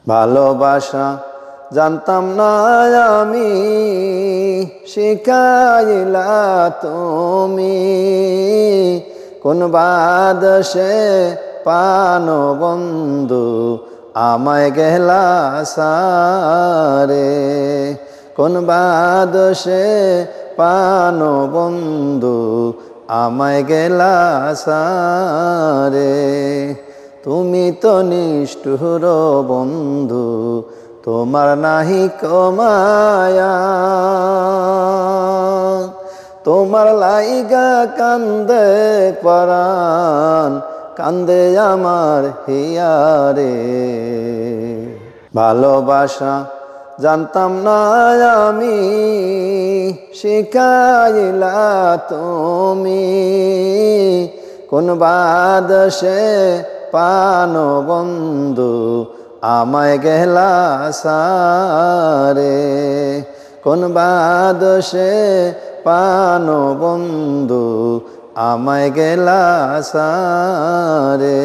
ভালোবাসা জানতাম না আমি, শিখাইলা তুমি। কোন বাদশে পানো বন্ধু আমায় গেলা সারে। কোন বাদশে পানো বন্ধু আমায় গেলা সারে। তুমি তো নিষ্ঠুর বন্ধু, তোমার নাহি কমায়া। তোমার লাইগা কান্দে পরাণ, কান্দে আমার হিয়ারে। ভালোবাসা জানতাম না আমি, শিখাইলা তুমি। কোন বাদশে পানো বন্ধু আমায় গেলা সারে। কোন বাদশে পানো বন্ধু আমায় গেলা সারে।